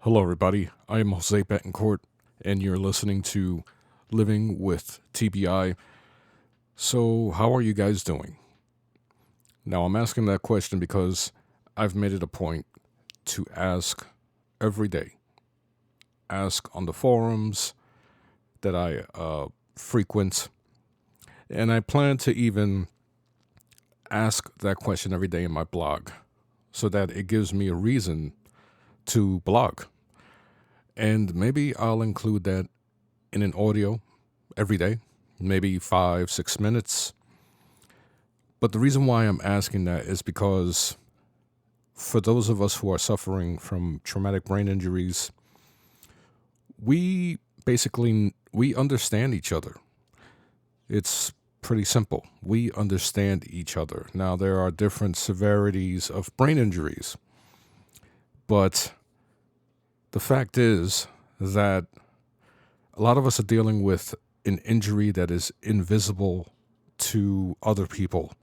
Hello, everybody. I am Jose Betancourt, and you're listening to Living with TBI. So, how are you guys doing? Now, I'm asking that question because I've made it a point to ask every day, ask on the forums that I frequent, and I plan to even ask that question every day in my blog so that it gives me a reason to blog. And maybe I'll include that in an audio every day, maybe 5, 6 minutes. But the reason why I'm asking that is because for those of us who are suffering from traumatic brain injuries, we we understand each other. It's pretty simple. We understand each other. Now there are different severities of brain injuries, but the fact is that a lot of us are dealing with an injury that is invisible to other people.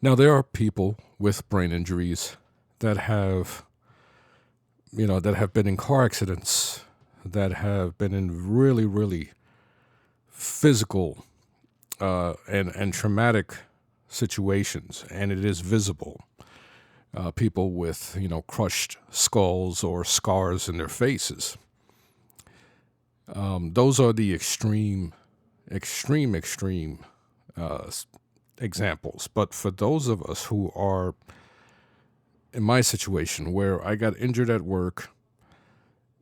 Now, there are people with brain injuries that have been in car accidents, that have been in really, really physical and traumatic situations, and it is visible. People with, crushed skulls or scars in their faces. Those are the extreme uh, examples. But for those of us who are in my situation where I got injured at work,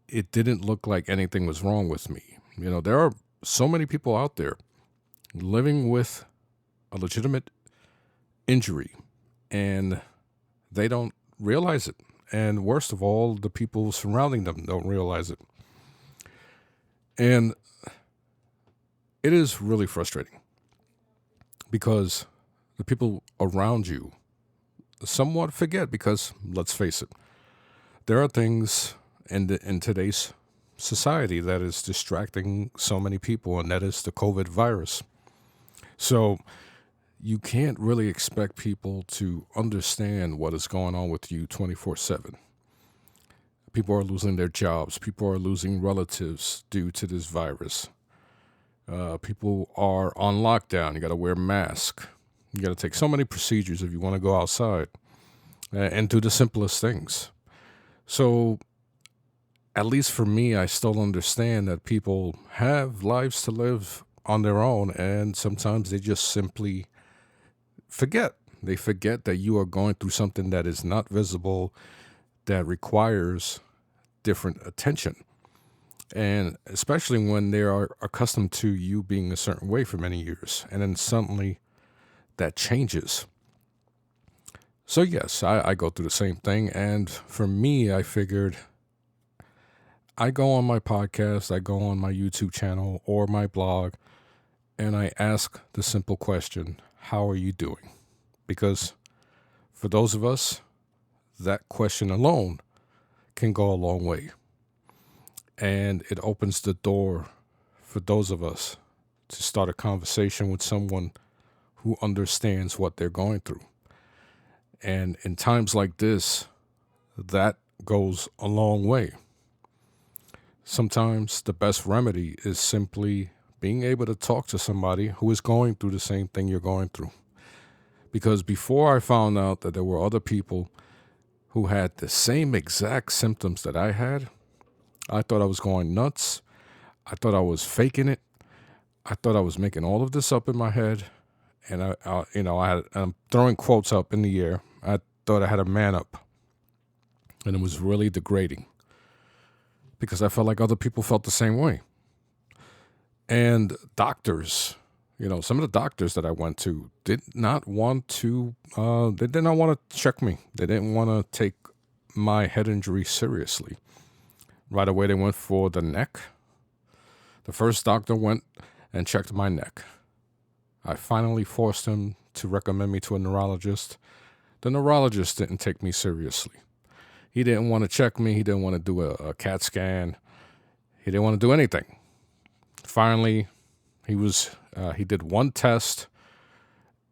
it didn't look like anything was wrong with me. There are so many people out there living with a legitimate injury and they don't realize it. And worst of all, the people surrounding them don't realize it. And it is really frustrating because the people around you somewhat forget because, let's face it, there are things in today's society that is distracting so many people, and that is the COVID virus. So you can't really expect people to understand what is going on with you 24/7. People are losing their jobs. People are losing relatives due to this virus. People are on lockdown. You got to wear a mask. You got to take so many procedures if you want to go outside and do the simplest things. So, at least for me, I still understand that people have lives to live on their own, and sometimes they just simply forget. They forget that you are going through something that is not visible, that requires different attention. And especially when they are accustomed to you being a certain way for many years, and then suddenly that changes. So, yes, I go through the same thing. And for me, I figured I go on my podcast, I go on my YouTube channel or my blog, and I ask the simple question, how are you doing? Because for those of us, that question alone can go a long way. And it opens the door for those of us to start a conversation with someone who understands what they're going through. And in times like this, that goes a long way. Sometimes the best remedy is simply being able to talk to somebody who is going through the same thing you're going through. Because before I found out that there were other people who had the same exact symptoms that I had, I thought I was going nuts. I thought I was faking it. I thought I was making all of this up in my head. And I'm throwing quotes up in the air. I thought I had a man up. And it was really degrading because I felt like other people felt the same way. And doctors, some of the doctors that I went to did not want to, they did not want to check me. They didn't want to take my head injury seriously. Right away, they went for the neck. The first doctor went and checked my neck. I finally forced him to recommend me to a neurologist. The neurologist didn't take me seriously. He didn't want to check me. He didn't want to do a CAT scan. He didn't want to do anything. Finally, he did one test,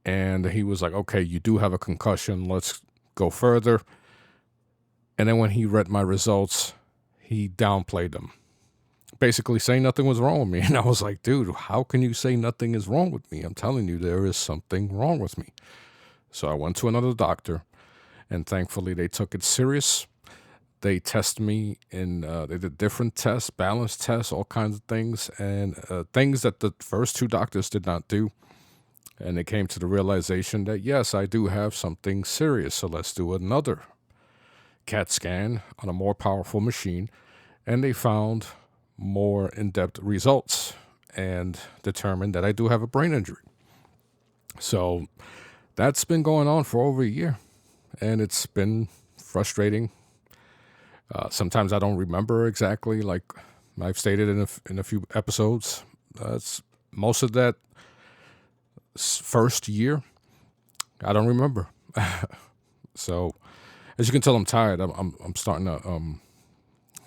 and he was like, okay, you do have a concussion. Let's go further. And then when he read my results, he downplayed them, basically saying nothing was wrong with me. And I was like, dude, how can you say nothing is wrong with me? I'm telling you, there is something wrong with me. So I went to another doctor, and thankfully they took it serious. They tested me they did different tests, balance tests, all kinds of things, and things that the first two doctors did not do. And they came to the realization that, yes, I do have something serious, so let's do another CAT scan on a more powerful machine. And they found more in-depth results and determined that I do have a brain injury. So that's been going on for over a year, and it's been frustrating. Sometimes I don't remember exactly, like I've stated in a few episodes. It's most of that first year, I don't remember. So, as you can tell, I'm tired. I'm starting to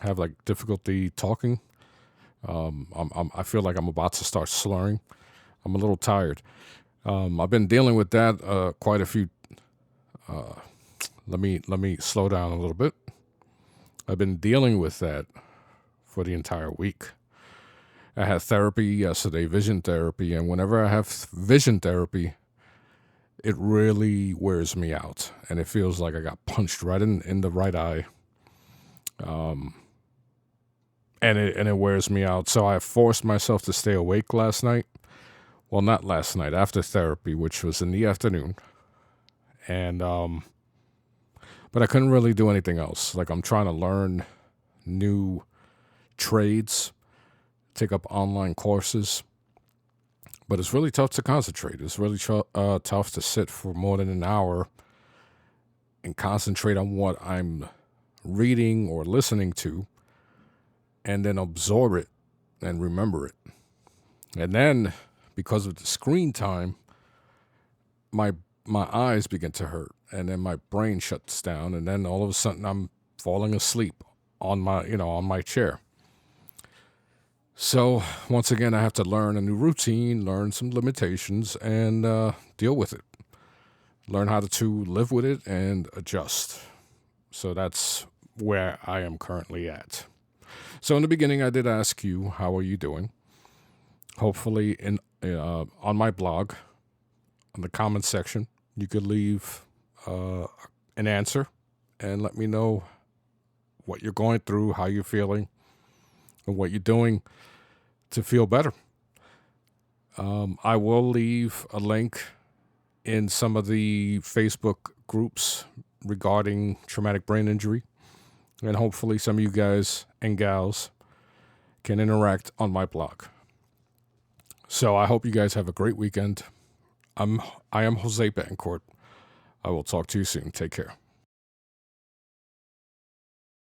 have like difficulty talking. I feel like I'm about to start slurring. I'm a little tired. I've been dealing with that quite a few. Let me slow down a little bit. I've been dealing with that for the entire week. I had therapy yesterday, vision therapy, and whenever I have vision therapy, it really wears me out, and it feels like I got punched right in the right eye, and it wears me out. So I forced myself to stay awake last night. Well, not last night, after therapy, which was in the afternoon, and but I couldn't really do anything else. Like, I'm trying to learn new trades, take up online courses, but it's really tough to concentrate. It's really tough to sit for more than an hour and concentrate on what I'm reading or listening to, and then absorb it and remember it. And then, because of the screen time, my eyes begin to hurt, and then my brain shuts down, and then all of a sudden I'm falling asleep on my chair. So once again, I have to learn a new routine, learn some limitations, and deal with it. Learn how to live with it and adjust. So that's where I am currently at. So in the beginning, I did ask you, how are you doing? Hopefully, on my blog, on the comments section, you could leave an answer and let me know what you're going through, how you're feeling, and what you're doing to feel better. I will leave a link in some of the Facebook groups regarding traumatic brain injury, and hopefully some of you guys and gals can interact on my blog. So I hope you guys have a great weekend. I am Jose Betancourt. I will talk to you soon. Take care.